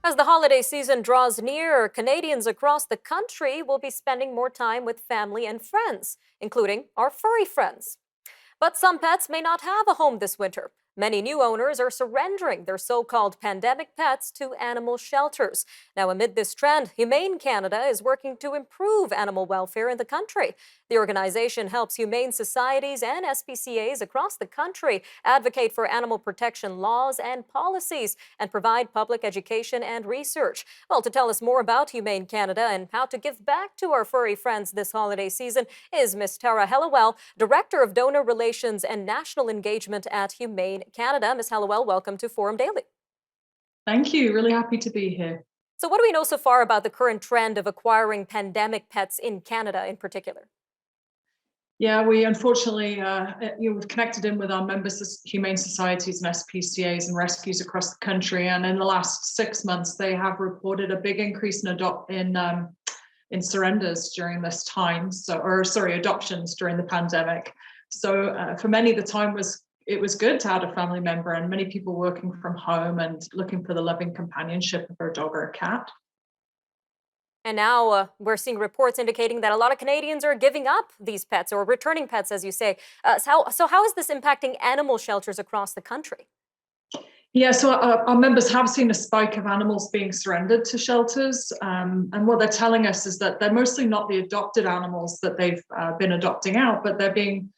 As the holiday season draws near, Canadians across the country will be spending more time with family and friends, including our furry friends. But some pets may not have a home this winter. Many new owners are surrendering their so called pandemic pets to animal shelters. Now, amid this trend, Humane Canada is working to improve animal welfare in the country. The organization helps humane societies and SPCAs across the country advocate for animal protection laws and policies and provide public education and research. Well, to tell us more about Humane Canada and how to give back to our furry friends this holiday season is Miss Tara Hellewell, Director of Donor Relations and National Engagement at Humane Canada. Ms. Hellewell, welcome to Forum Daily. Thank you. Really happy to be here. So, what do we know so far about the current trend of acquiring pandemic pets in Canada in particular? Yeah, we unfortunately we've connected in with our members, humane societies and SPCAs and rescues across the country, and in the last 6 months, they have reported a big increase in surrenders during this time. Adoptions during the pandemic. So for many, the time was good to add a family member, and many people working from home and looking for the loving companionship of a dog or a cat. And now we're seeing reports indicating that a lot of Canadians are giving up these pets or returning pets, as you say. So how is this impacting animal shelters across the country? Yeah, so our members have seen a spike of animals being surrendered to shelters. And what they're telling us is that they're mostly not the adopted animals that they've been adopting out, but they're being,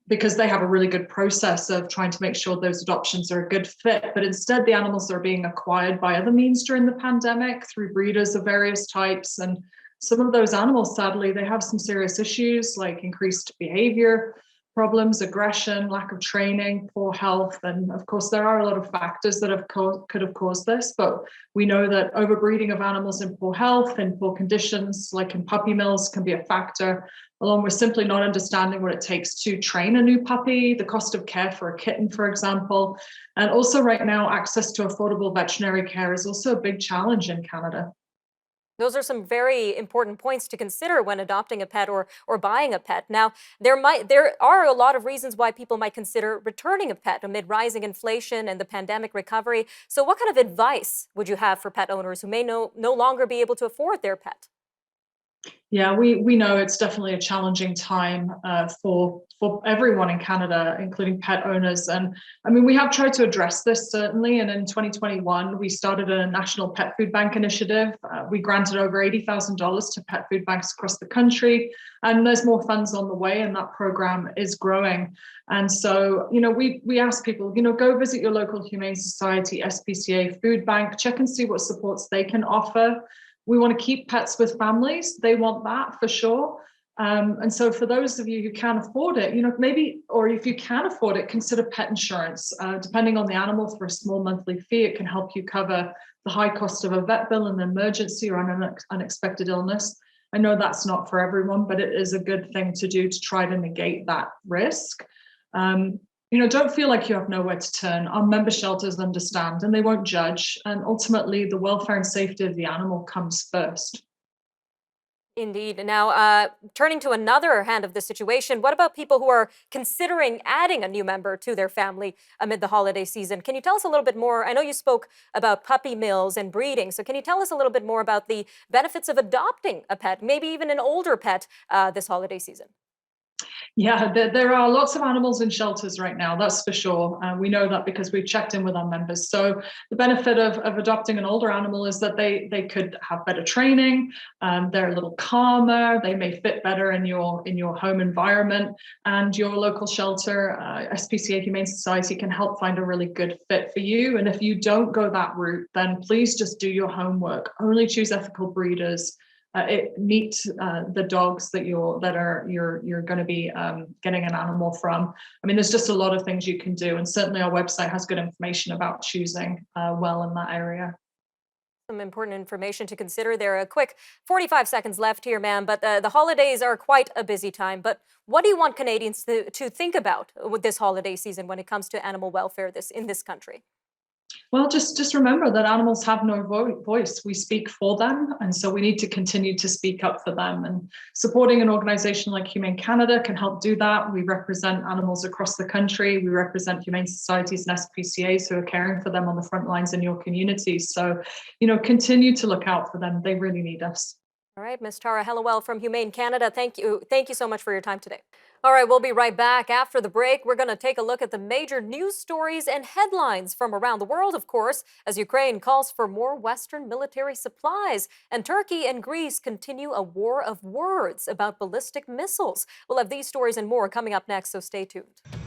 because they have a really good process of trying to make sure those adoptions are a good fit. But instead, the animals are being acquired by other means during the pandemic through breeders of various types. And some of those animals, sadly, they have some serious issues like increased behavior problems, aggression, lack of training, poor health. And of course, there are a lot of factors that could have caused this, but we know that overbreeding of animals in poor health, in poor conditions, like in puppy mills, can be a factor, along with simply not understanding what it takes to train a new puppy, the cost of care for a kitten, for example. And also right now, access to affordable veterinary care is also a big challenge in Canada. Those are some very important points to consider when adopting a pet or buying a pet. Now, there are a lot of reasons why people might consider returning a pet amid rising inflation and the pandemic recovery. So what kind of advice would you have for pet owners who may no longer be able to afford their pet? Yeah, we know it's definitely a challenging time for everyone in Canada, including pet owners. And I mean, we have tried to address this certainly. And in 2021, we started a national pet food bank initiative. We granted over $80,000 to pet food banks across the country, and there's more funds on the way, and that program is growing. And so, we ask people, go visit your local Humane Society, SPCA food bank, check and see what supports they can offer. We want to keep pets with families. They want that for sure. And so for those of you who can afford it, maybe, or if you can afford it, consider pet insurance. Depending on the animal, for a small monthly fee, it can help you cover the high cost of a vet bill in an emergency or an unexpected illness. I know that's not for everyone, but it is a good thing to do to try to negate that risk. Don't feel like you have nowhere to turn. Our member shelters understand and they won't judge. And ultimately, the welfare and safety of the animal comes first. Indeed. Now, turning to another hand of the situation, what about people who are considering adding a new member to their family amid the holiday season? Can you tell us a little bit more? I know you spoke about puppy mills and breeding, so can you tell us a little bit more about the benefits of adopting a pet, maybe even an older pet, this holiday season? Yeah, there are lots of animals in shelters right now, that's for sure. We know that because we've checked in with our members. So the benefit of adopting an older animal is that they could have better training, they're a little calmer, they may fit better in your home environment, and your local shelter, SPCA Humane Society, can help find a really good fit for you. And if you don't go that route, then please just do your homework. Only choose ethical breeders. Meet the dogs that you're going to be getting an animal from. I mean, there's just a lot of things you can do, and certainly our website has good information about choosing well in that area. Some important information to consider there. A quick 45 seconds left here, ma'am, but the holidays are quite a busy time. But what do you want Canadians to think about with this holiday season when it comes to animal welfare in this country? Well, just remember that animals have no voice. We speak for them, and so we need to continue to speak up for them. And supporting an organization like Humane Canada can help do that. We represent animals across the country. We represent humane societies and SPCAs who are caring for them on the front lines in your communities. So, continue to look out for them. They really need us. All right, Ms. Tara Hellewell from Humane Canada, thank you. Thank you so much for your time today. All right, we'll be right back. After the break, we're going to take a look at the major news stories and headlines from around the world, of course, as Ukraine calls for more Western military supplies. And Turkey and Greece continue a war of words about ballistic missiles. We'll have these stories and more coming up next, so stay tuned.